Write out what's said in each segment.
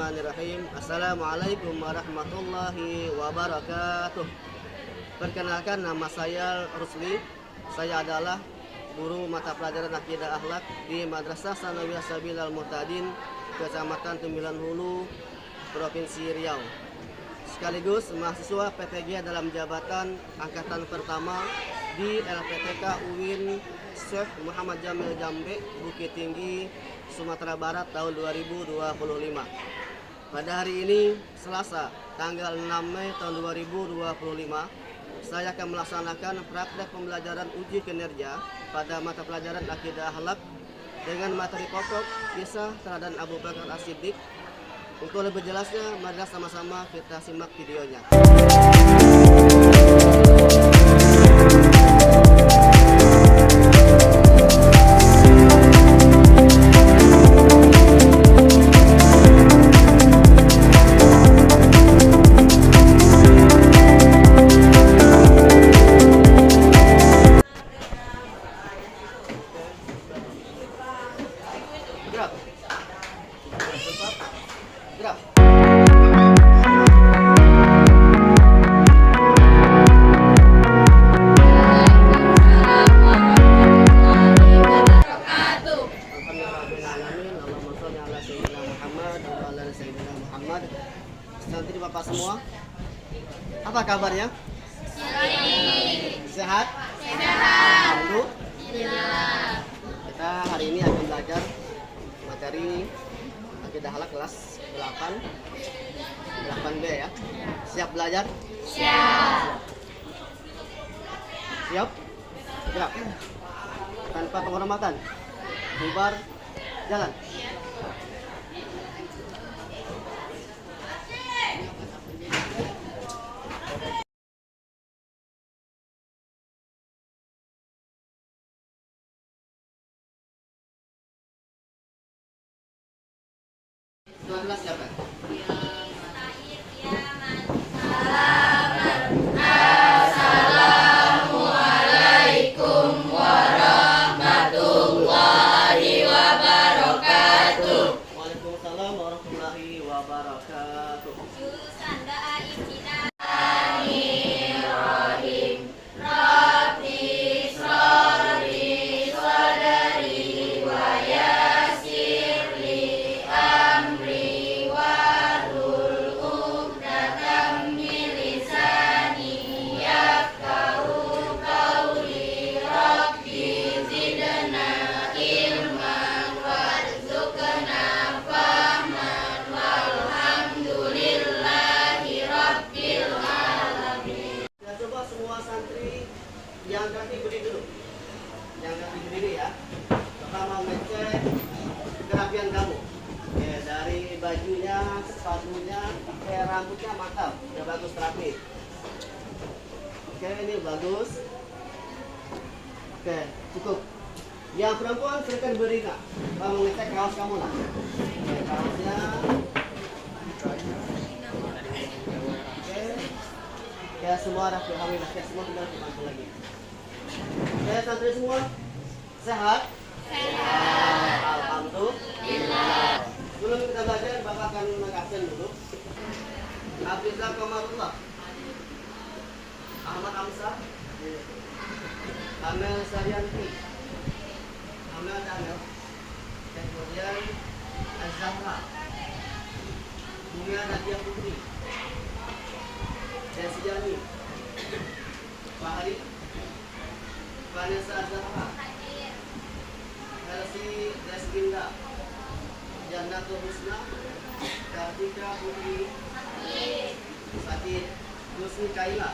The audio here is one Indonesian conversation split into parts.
Bismillahirrahmanirrahim. Assalamualaikum warahmatullahi wabarakatuh. Perkenalkan, nama saya Rusli. Saya adalah guru mata pelajaran Akidah Akhlak di Madrasah Sanawiyah Sabilal Muhtadin, Kecamatan Tembilan Hulu, Provinsi Riau. Sekaligus mahasiswa PTG dalam jabatan angkatan pertama di LPTK UIN Syekh Muhammad Jamil Jambe, Bukit Tinggi, Sumatera Barat tahun 2025. Pada hari ini, Selasa, tanggal 6 Mei tahun 2025, saya akan melaksanakan praktek pembelajaran uji kinerja pada mata pelajaran Akidah Akhlak dengan materi pokok kisah teladan Abu Bakar As-Siddiq. Untuk lebih jelasnya, mari sama-sama kita simak videonya. Gerak. Gerak. Nanti Bapak semua, apa kabarnya? Sehat? Sehat. Alhamdulillah. Kita hari ini akan belajar materi Akidah Akhlak kelas 8B ya. Siap belajar? Siap. Siap? Siap. Tanpa penghormatan. Bubar, jalan. Kelas siapa? Assalamualaikum warahmatullahi wabarakatuh. Waalaikumsalam warahmatullahi wabarakatuh. Jurusan da'a ibtidaiyah. Bismillahirrahmanirrahim. Rabbi shrahli sadri wa yassir li amri wahlul 'uqdatam min lisani yafqahu qawli. Rabbi zidna ilman warzuqna fahman walhamdulillahi rabbil alamin. Ya, coba semua santri yang kaki berdiri dulu. Yang kaki berdiri ya. Pertama ngecek kerapian kamu. Ya, dari bajunya, sepatunya, rambutnya mantap, udah bagus rapi. Oke, ini bagus. Oke, cukup. Yang perempuan silakan berdiri. Kamu ngecek kaos kamu lah. Oke, kaosnya. Oke. Ya, semua rapi, alhamdulillah. Ya, semua tinggal dibantu lagi. Oke, santri semua sehat? Sehat. Alhamdulillah. Sebelum kita belajar, Bapak akan mengabsen dulu. Hafizah Komarullah, Ahmad Amsah, Amel Saryanti, Amel Daniel, kemudian Az-Zahra, Bunga Nadia Putri, Desi Jani, Fahri, Vanessa Az-Zahra, Elsi Desginda, Jannatul Husna, Kartika Putri, Sakit Husni Kaila,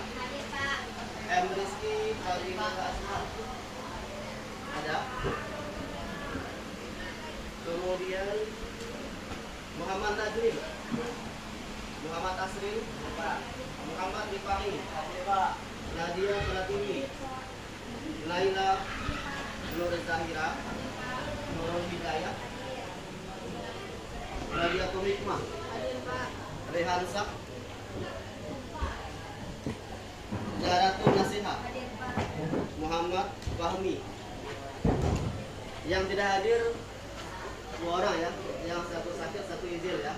M. Rizky Fatimah Asma, ada. Kemudian Muhammad Najib, Muhammad Asrin, Muhammad Rifai, Nadia Pratini, Naila Nur Zahira, Nurul Hidayah, Nadia Tumikmah, Rehan Sak, Jaratun Nasihat, Muhammad Fahmi. Yang tidak hadir 2 orang ya, yang satu sakit, satu izin ya.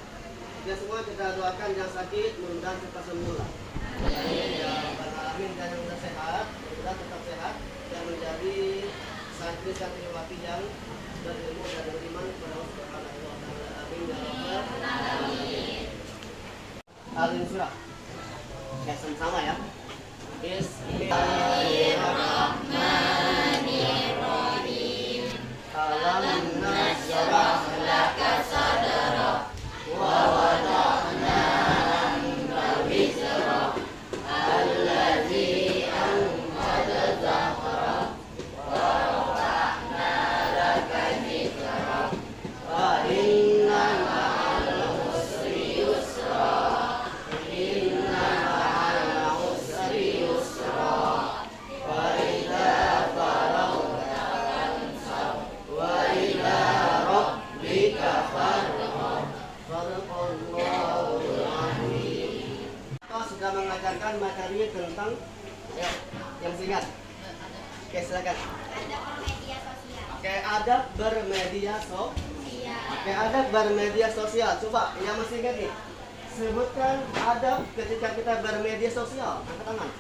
Ya semua kita doakan yang sakit mudah-mudahan cepat sembuh lah. Ya Rabbal Alamin, dan yang sudah sehat mudah-mudahan tetap sehat dan menjadi santriwati yang berilmu dan beriman kepada Allah Subhanahu wa taala. Amin ya rabbal alamin. Alin surah. Oke, sama-sama ya. Bismillahirrahmanirrahim. Alam nashrah laka sadrak wa wada'na anka wizrak alladzi anqadha dhahrak wa rafa'na laka dhikrak wa inna ma'al usri yusra inna ma'al usri yusra wa idza faragta fansab wa ila rabbika farghab. Sadaqallahul azim. Kita sudah mengajarkan materi tentang yang singkat. Oke, silakan. Adab bermedia sosial. Oke, adab bermedia Oke, adab bermedia sosial. Coba yang masih ingat nih. Sebutkan adab ketika kita bermedia sosial. Angkat tangan.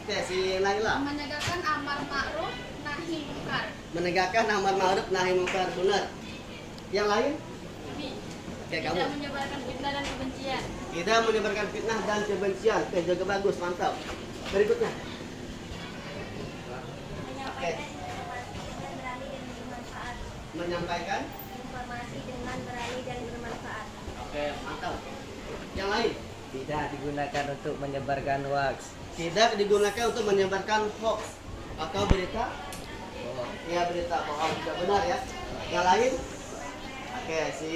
Oke, si Naila. Menegakkan amar ma'ruf nahi munkar. Menegakkan amar ma'ruf nahi munkar. Benar. Yang lain? Oke, kamu. Tidak menyebarkan fitnah dan kebencian. Tidak menyebarkan fitnah dan kebencian. Oke, jaga bagus, mantap. Berikutnya. Menyampaikan Menyampaikan. informasi dengan berani dan bermanfaat. Oke, mantap. Yang lain? Tidak digunakan untuk menyebarkan hoax. Tidak digunakan untuk menyebarkan hoax atau berita. Oh, Ya, berita bohong. Tidak benar ya. Yang lain? Oke, si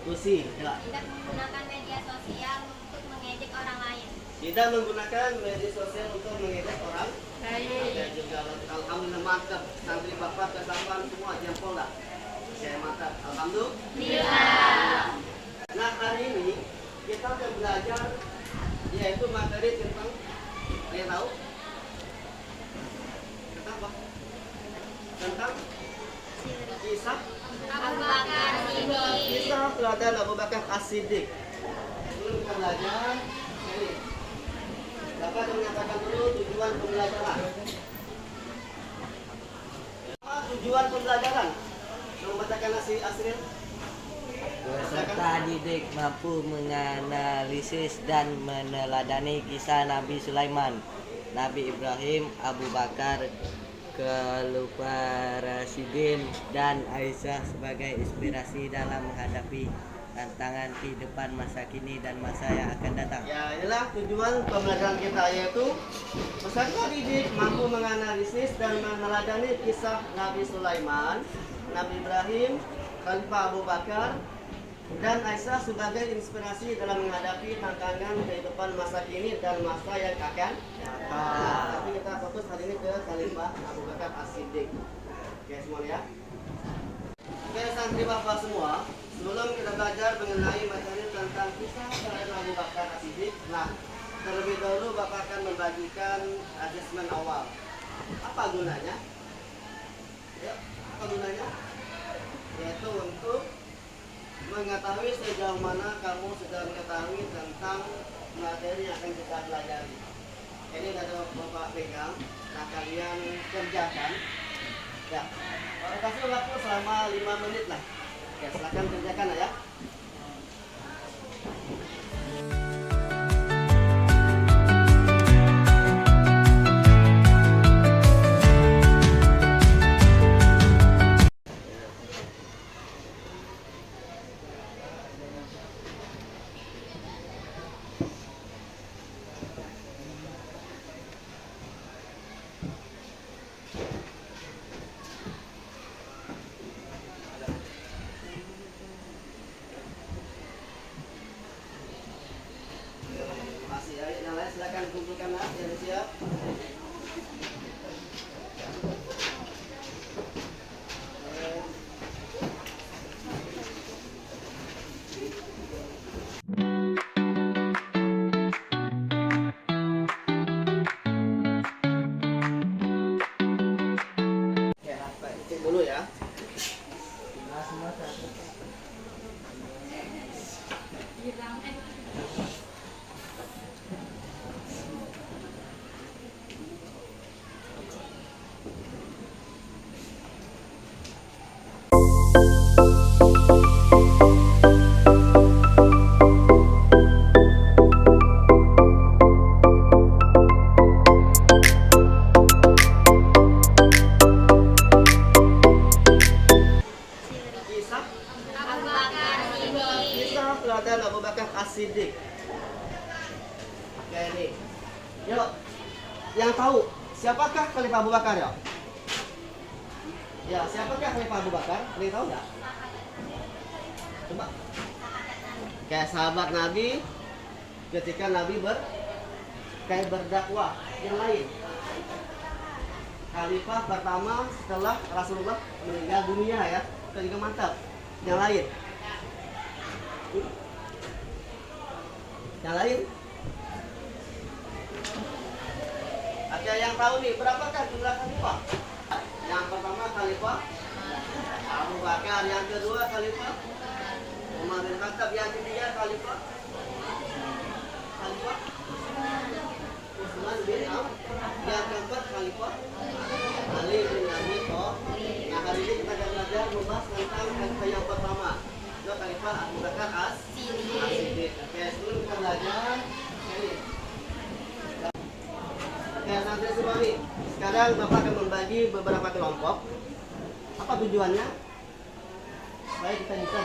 Lucy. Ya. Tidak menggunakan media sosial untuk mengejek orang lain. Tidak menggunakan media sosial untuk mengejek orang. Oke, juga alhamdulillah mantap. Santri bapak kesamaan semua jempol lah. Oke, mantap. Alhamdulillah. Nah, hari ini kita akan belajar yaitu materi tentang yang tahu tentang apa? Tentang kisah Abu Bakar Siddiq. kisah teladan Abu Bakar As-Siddiq. Sebelum kita belajar, ini Bapak akan menyatakan dulu tujuan pembelajaran. Apa tujuan pembelajaran? Membacakan Asril. peserta didik mampu menganalisis dan meneladani kisah Nabi Sulaiman, Nabi Ibrahim, Abu Bakar, Khalifah Rasyidin, dan Aisyah sebagai inspirasi dalam menghadapi tantangan kehidupan masa kini dan masa yang akan datang. Ya, inilah tujuan pembelajaran kita, yaitu peserta didik mampu menganalisis dan meneladani kisah Nabi Sulaiman, Nabi Ibrahim, Khalifah Abu Bakar, dan Aisyah sebagai inspirasi dalam menghadapi tantangan kehidupan masa kini dan masa yang akan datang. Tapi kita fokus hari ini ke Khalifah Abu Bakar As-Siddiq. Oke, semua ya. Oke, santri bapak semua, sebelum kita belajar mengenai materi tentang kisah Khalifah Abu Bakar As-Siddiq, nah, terlebih dahulu bapak akan membagikan asesmen awal. Apa gunanya? Ya, apa gunanya? Yaitu untuk mengetahui sejauh mana kamu sudah mengetahui tentang materi yang akan kita pelajari. Ini ada bapak pegang, nah kalian kerjakan. Ya, kasih waktu selama 5 menit lah. Oke, silakan kerjakan ya. Masih ya, yang lain silakan kumpulkan lah, yang siap. Oke, cek dulu ya. ini. Yuk, yang tahu siapakah Khalifah Abu Bakar ya? Ya, siapakah Khalifah Abu Bakar? Ada yang tahu nggak? Coba. Kayak sahabat Nabi ketika Nabi kayak berdakwah yang lain. Khalifah pertama setelah Rasulullah meninggal dunia ya, itu juga mantap. Yang lain, yang lain. Ada yang tahu nih berapakah jumlah khalifah? Yang pertama khalifah Abu Bakar, yang kedua khalifah Umar bin Khattab, yang ketiga khalifah Utsman bin Affan, yang keempat khalifah Ali bin Abi Thalib. Nah, hari ini kita akan belajar membahas tentang khalifah yang pertama, yaitu khalifah Abu Bakar As-Siddiq. Oke, sebelum kita belajar ini. Oke, nanti sebalik. Sekarang Bapak akan membagi beberapa kelompok. Apa tujuannya? Supaya kita bisa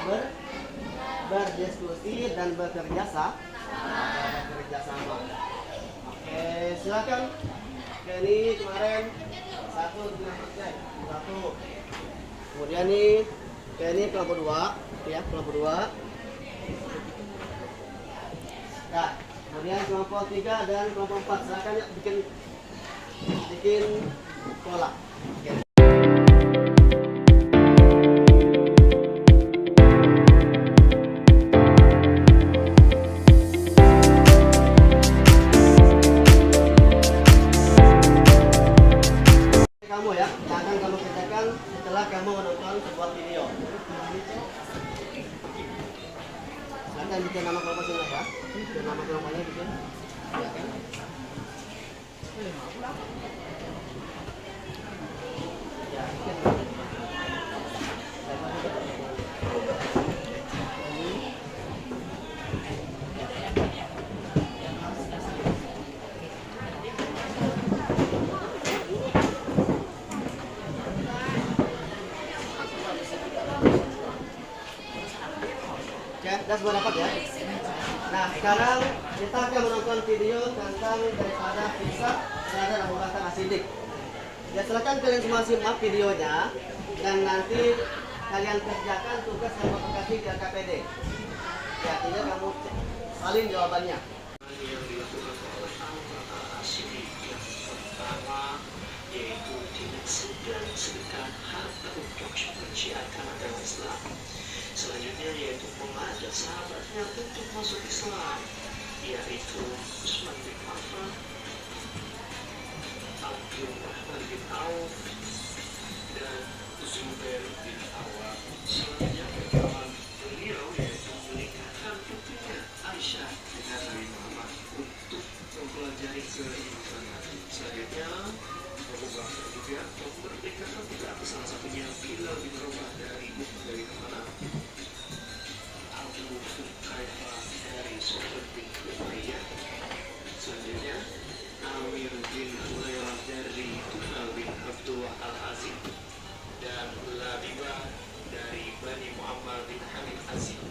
berdiskusi dan bekerja sama. Oke, silakan. Oke, ini kemarin satu. Kemudian nih, oke, ini kelompok 2, ya, kelompok 2. Nah, kemudian kelompok 3 dan kelompok 4. Silakan ya, bikin pola. Oke. Kamu ya, yang akan kamu kerjakan setelah kamu menonton sebuah video. Silakan bikin nama kelompoknya ya. Bikin nama kelompoknya bikin. Silakan. Ya, bikin. Sudah semua dapat ya. Nah, sekarang kita akan menonton video tentang daripada kisah terhadap Abu Bakar As-Siddiq. Ya, silakan kalian semua simak videonya dan nanti kalian kerjakan tugas yang Bapak kasih di LKPD. Ya, tinggal kamu salin jawabannya. Yang dilakukan oleh Abu Bakar As-Siddiq yang pertama yaitu dengan sedekah harta untuk menciarkan agama Islam. Selanjutnya yaitu mengajak sahabatnya untuk masuk Islam, yaitu Utsman bin Affan, Abdurrahman bin Auf, dan Zubair bin Awam. Selanjutnya perkawan beliau yaitu menikahkan putrinya Aisyah dengan Nabi Muhammad untuk mempelajari kehidupan Nabi. Selanjutnya Abu Bakar juga memerdekakan budak, salah satunya Bilal bin Rabah dari mana? Abu Hurairah dari Sufyan bin Umayyah. Selanjutnya Amir bin Hurairah dari Tufail bin Abdullah Al-Azim, dan Labibah dari Bani Muammar bin Hamid Azim.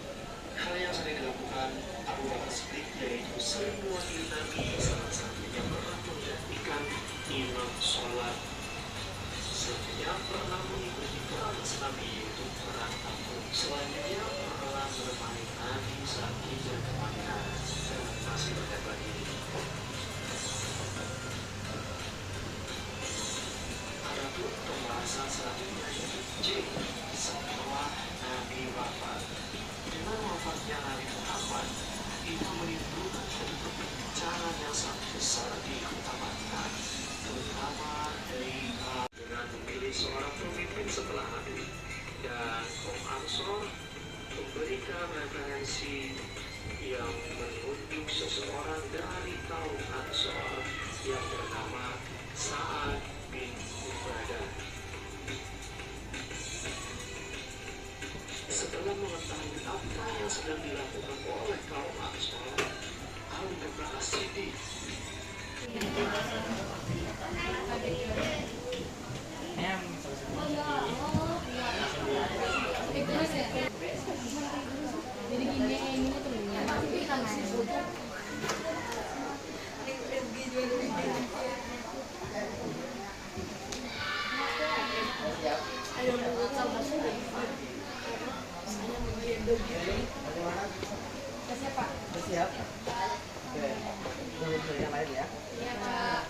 Hal yang sering dilakukan Abu Bakar Siddiq yaitu sering mewakili Nabi, salah satunya pernah menggantikan imam sholat, selanjutnya pernah mengikuti perang Nabi yaitu perang Tabuk, selanjutnya pernah menemani Nabi saat hijrah ke Makkah, dan masih banyak lagi. Adapun pembahasan selanjutnya yaitu C, setelah Nabi wafat. Dengan wafatnya Nabi Muhammad, itu menimbulkan suatu perbincangan yang sangat besar di kota Madinah, terutama dari dengan memilih seorang pemimpin setelah Nabi, dan kaum Ansor memberikan referensi yang menunjuk seseorang dari kaum Ansor yang bernama Sa'ad bin Ubadah. Setelah mengetahui apa yang sedang dilakukan oleh kaum Ansor, Abu Bakar As-Siddiq Oke. Tunggu yang lain ya. Iya, Pak.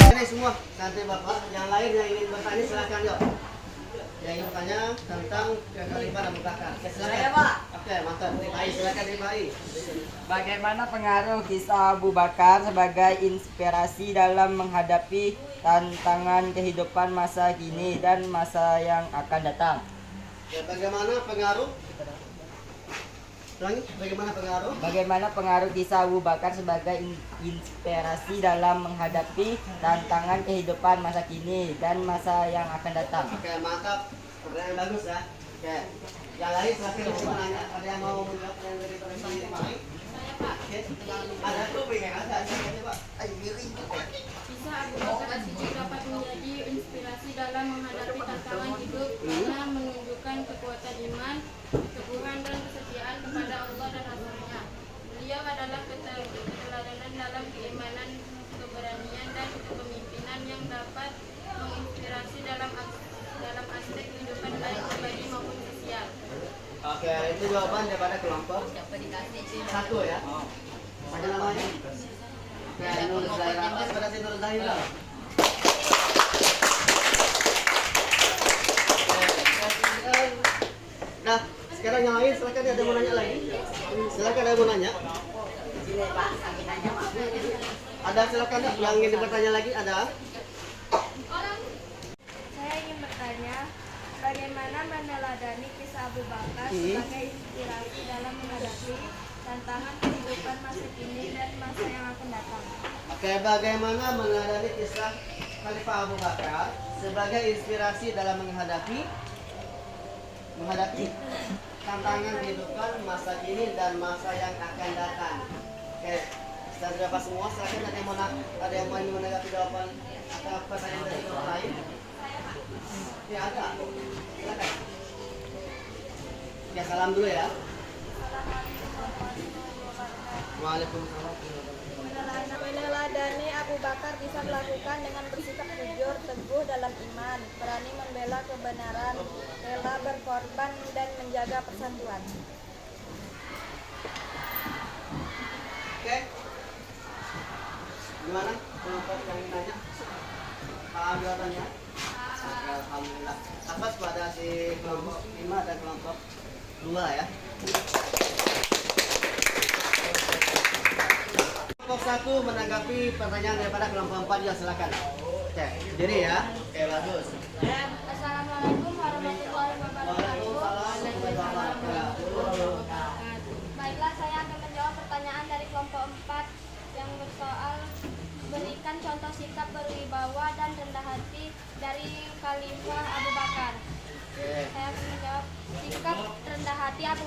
Ini semua, nanti Bapak yang lain yang ingin bertanya silakan yuk. Yang ingin bertanya tentang kekhalifahan Abu Bakar. Oke, silakan. Saya, Pak. Oke, mantap. Dipai, silakan Dipai. Bagaimana pengaruh kisah Abu Bakar sebagai inspirasi dalam menghadapi tantangan kehidupan masa kini dan masa yang akan datang? Ya, bagaimana pengaruh? Ulangi, bagaimana pengaruh? Bagaimana pengaruh kisah Abu Bakar sebagai inspirasi dalam menghadapi tantangan kehidupan masa kini dan masa yang akan datang? Oke, mantap. Pertanyaan bagus ya. Oke. Yang lain silakan mau menanya. Ada yang mau menjawab yang dari Dipai? Saya, Pak. Oke. Ada tuh pengen ada. Silakan Pak. Ayo miring. Bisa Abu Bakar As-Siddiq dapat menjadi inspirasi dalam menghadapi tantangan hidup karena menunjukkan kekuatan iman, keteguhan dan kesetiaan kepada Allah dan Rasul-Nya. Beliau adalah keteladanan dalam keimanan, keberanian dan kepemimpinan yang dapat menginspirasi dalam aspek kehidupan baik pribadi maupun sosial. Oke, itu jawaban daripada kelompok satu ya. Apa namanya? Oke, Nur Zahira. Atas pada si Nur Zahira. Nah, sekarang yang lain silakan ada mau nanya lagi. Silakan ada mau nanya. Ada silakan yang ingin bertanya lagi ada. Saya ingin bertanya, bagaimana meneladani kisah Abu Bakar sebagai inspirasi dalam menghadapi tantangan kehidupan masa kini dan masa yang akan datang? Oke, bagaimana meneladani kisah Khalifah Abu Bakar sebagai inspirasi dalam menghadapi tantangan kehidupan masa kini dan masa yang akan datang? Oke, sudah berapa semua? Silakan ada yang mau menanggapi jawaban atau pertanyaan dari orang lain? Ya ada. Silakan. Ya salam dulu ya. Waalaikumsalam. Meneladani Abu Bakar bisa dilakukan dengan bersikap jujur, teguh dalam iman, berani membela kebenaran, rela berkorban dan menjaga persatuan. Oke. Gimana kelompok yang nanya? Paham jawabannya? Oke, alhamdulillah. Atas pada si kelompok 5 dan kelompok 2 ya. Kelompok 1 menanggapi pertanyaan daripada kelompok 4 ya, silakan. Oke, jadi ya. Oke, bagus. Assalamualaikum warahmatullahi wabarakatuh. Baiklah, saya akan menjawab pertanyaan dari kelompok 4 yang bersoal berikan contoh sikap berwibawa dan rendah hati dari Khalifah Abu Bakar. Saya akan menjawab, sikap rendah hati Abu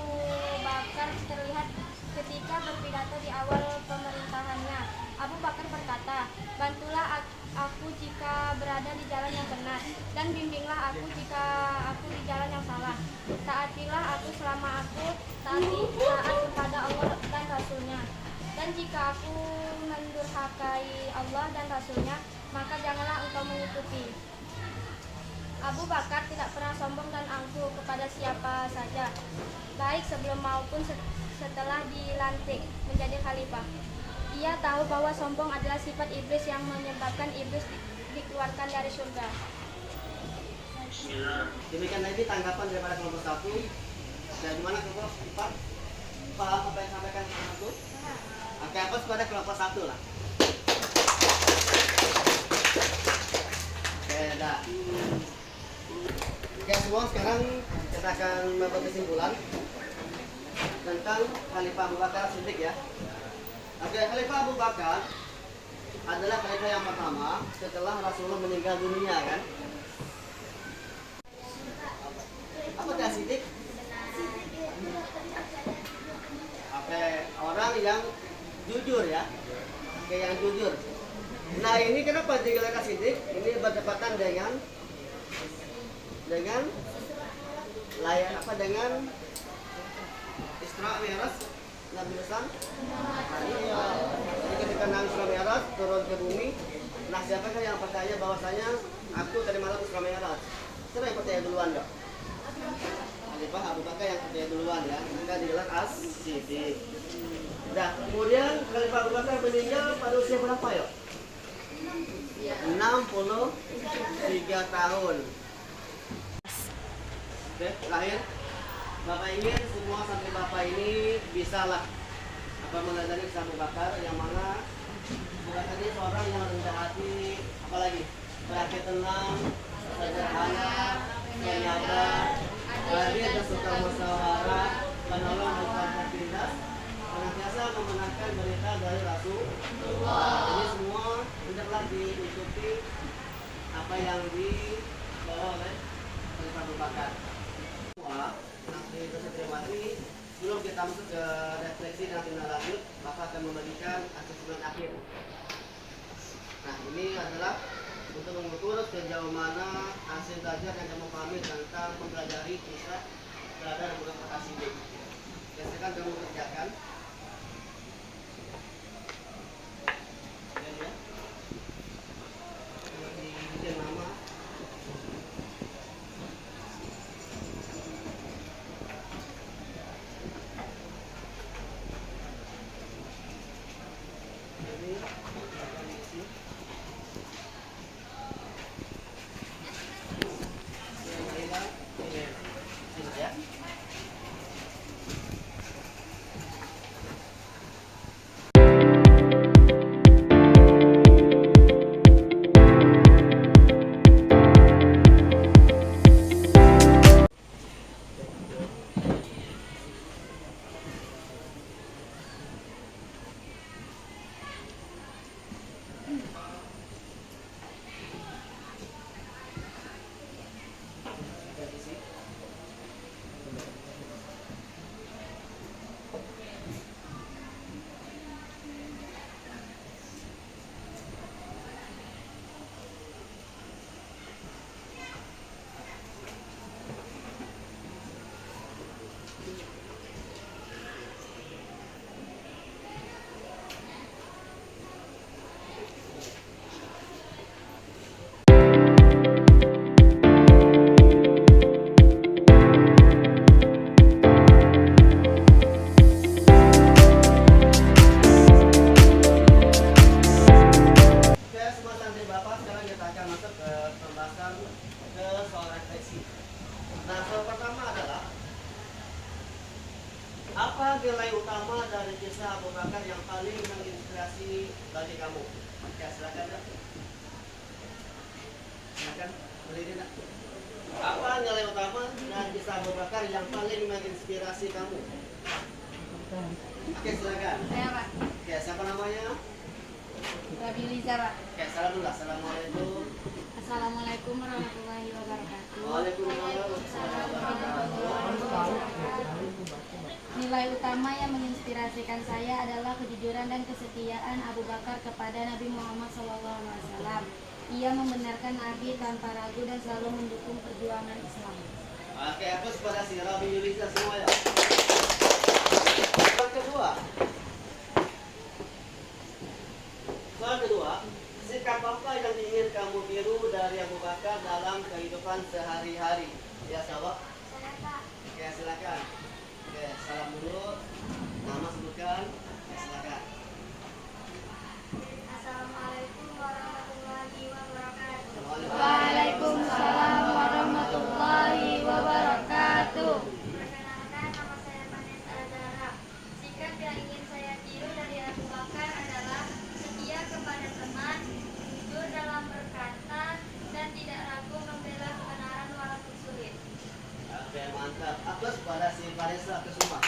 Bakar terlihat ketika berpidato di awal pemerintahannya. Abu Bakar berkata, bantulah aku jika berada di jalan yang benar, dan bimbinglah aku jika aku di jalan yang salah. Taatilah aku selama aku taat kepada Allah dan Rasul-Nya. Dan jika aku mendurhakai Allah dan Rasul-Nya, maka janganlah engkau mengikuti. Abu Bakar tidak pernah sombong dan angkuh kepada siapa saja, baik sebelum maupun setelah dilantik menjadi khalifah. Ia tahu bahwa sombong adalah sifat iblis yang menyebabkan iblis dikeluarkan dari surga. Demikian tadi tanggapan daripada kelompok 1. Dan gimana kelompok 4? Paham apa yang disampaikan kelompok 1? Oke, apa pada kelompok 1 lah. Oke, dah. Oke semua, sekarang kita akan membuat kesimpulan tentang Khalifah Abu Bakar Siddiq ya. Oke, Khalifah Abu Bakar adalah khalifah yang pertama setelah Rasulullah meninggal dunia kan. Apa itu Siddiq? Oke, orang yang jujur ya. Oke, yang jujur. Nah ini kenapa digelar Siddiq? Ini bertepatan dengan dengan Isra Mi'raj Nabi Muhammad. Iya. Jadi ketika Nabi Isra Mi'raj turun ke bumi, nah siapakah yang percaya bahwasanya aku tadi malam Isra Mi'raj? Siapa yang percaya duluan dok? Khalifah Abu Bakar yang percaya duluan ya, maka digelar As-Siddiq. Nah kemudian Khalifah Abu Bakar meninggal pada usia berapa ya? 63 tahun. Oke, terakhir Bapak ingin semua santri Bapak ini bisalah meneladani Abu Bakar, yang mana Abu Bakar ini seorang yang rendah hati, apalagi berakhir tenang, sederhana, penyabar, adil dan suka musyawarah, penolong bukan tertindas, senantiasa membenarkan berita dari Rasulullah. Ini semua hendaklah diikuti apa yang dibawa oleh Khalifah Abu Bakar. Nanti terima kasih. Sebelum kita masuk ke refleksi dan tindak lanjut, Bapak akan membagikan asesmen akhir. Nah ini adalah untuk mengukur sejauh mana hasil belajar yang kamu pahami tentang mempelajari kisah berada Abu Bakar Siddiq. Biasakan kamu kerjakan. Ya. Di nama. Apa nilai utama dari kisah Abu Bakar yang paling menginspirasi bagi kamu? Ya, silakan Nak. Silakan berdiri Nak. Apa nilai utama dari kisah Abu Bakar yang paling menginspirasi kamu? Oke, silakan. Saya Pak, Oke, siapa namanya? Rabi Liza Pak. Oke, salam dulu. Assalamualaikum. Assalamualaikum warahmatullahi wabarakatuh. Nilai utama yang menginspirasikan saya adalah kejujuran dan kesetiaan Abu Bakar kepada Nabi Muhammad SAW. Ia membenarkan Nabi tanpa ragu dan selalu mendukung perjuangan Islam. Oke, aku kepada si Rabi Yulisa semua ya. Soal kedua. Sikap apa yang ingin kamu tiru dari Abu Bakar dalam kehidupan sehari-hari? Ya, sahabat. Oke, silakan. Oke, salam dulu. Nama sebutkan. Oke, silakan. Assalamualaikum warahmatullahi wabarakatuh. Waalaikumsalam warahmatullahi wabarakatuh. Perkenalkan, nama saya Vanessa Azara. Sikap yang ingin saya tiru dari Abu Bakar adalah setia kepada teman, jujur dalam berkata, dan tidak ragu membela kebenaran walaupun Aplaus pada si Vanessa Kesuma.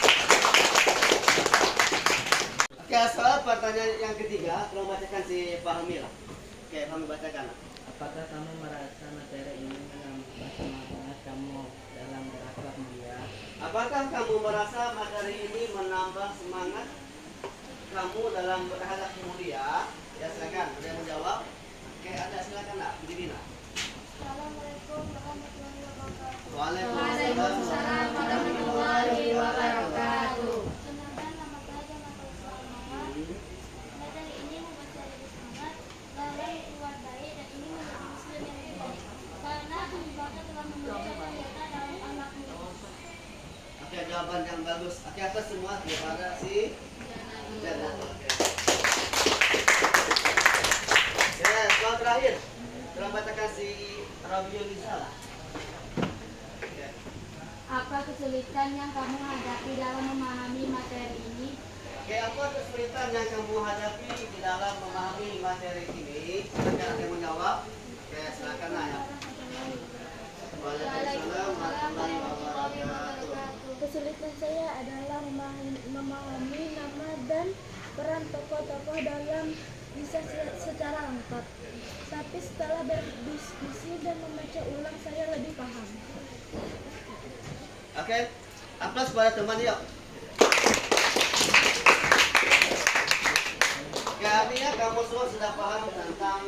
Oke, soal pertanyaan yang ketiga, tolong bacakan si Fahmi lah. Oke, Fahmi bacakan. Apakah kamu merasa materi ini menambah semangat kamu dalam berakhlak mulia? Apakah kamu merasa materi ini menambah semangat kamu dalam berakhlak mulia? Ya silakan, ada yang menjawab? Oke, ada silakan nak, Dina. Assalamualaikum warahmatullahi wabarakatuh. Waalaikumsalam warahmatullahi wabarakatuh. Kenalkan, nama saya Jamal Islam Muhammad. Materi ini membuat saya lebih semangat dalam berbuat baik dan ini menjadi muslim yang lebih baik. Karena Abu Bakar telah memberikan kita dalam anakmu. Oke, jawaban yang bagus. Oke, atas semua kepada si Jana. Oke, soal terakhir. Tolong bacakan si Rabiul Rizal. Oke. Apa kesulitan yang kamu hadapi dalam memahami materi ini? Oke, apa kesulitan yang kamu hadapi di dalam memahami materi ini? Silakan ada yang menjawab. Oke, silakan ya. Waalaikumsalam warahmatullahi wabarakatuh. Kesulitan saya adalah memahami nama dan peran tokoh-tokoh dalam kisah secara lengkap. Tapi setelah berdiskusi dan membaca ulang saya lebih paham. Oke, aplaus pada teman yuk. Oke, artinya kamu semua sudah paham tentang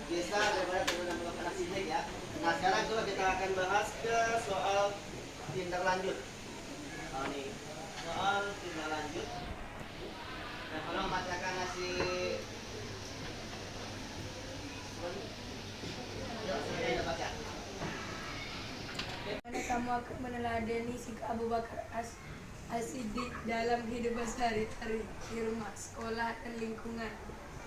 kisah daripada teman anak sidik ya. Nah, sekarang coba kita akan bahas ke soal tindak lanjut. Oh, nih, soal tindak lanjut. Nah, kalau bacakan nasi Bagaimana kamu akan meneladani sikap Abu Bakar As-Siddiq dalam kehidupan sehari-hari di rumah, sekolah, dan lingkungan?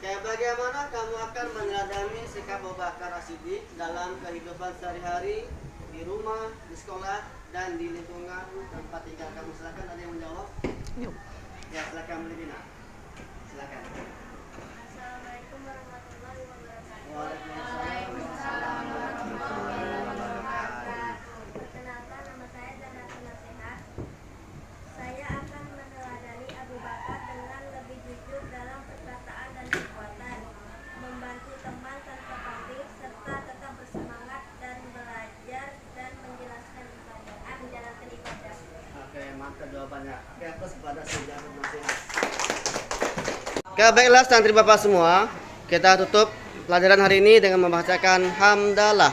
Kayak bagaimana kamu akan meneladani sikap Abu Bakar As-Siddiq dalam kehidupan sehari-hari di rumah, di sekolah, dan di lingkungan tempat tinggal kamu? Silakan, ada yang menjawab? Yuk. Ya, silakan Melina. Silakan. Assalamualaikum warahmatullahi wabarakatuh. Waalaikumsalam warahmatullahi wabarakatuh. Perkenalkan, nama saya Janatun Nasihat. Saya akan meneladani Abu Bakar dengan lebih jujur dalam perkataan dan perbuatan, membantu teman tanpa pamrih, serta tetap bersemangat dan belajar dan menjalankan ibadah. Oke, mantap jawabannya. Oke, atas kepada sejarah nasihat. Oke, baiklah santri bapak semua, kita tutup pelajaran hari ini dengan membacakan hamdalah.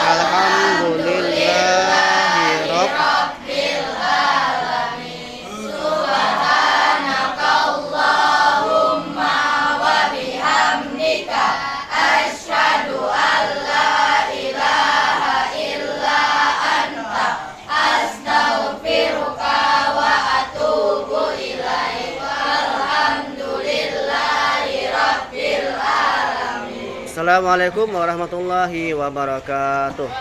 Alhamdulillahirabbil alamin. Subhanakallahumma wa bihamdika asyhadu an la ilaha illa anta astaghfiruka wa atubu ilaik. Alhamdulillahirabbil alamin. Assalamualaikum warahmatullahi wabarakatuh.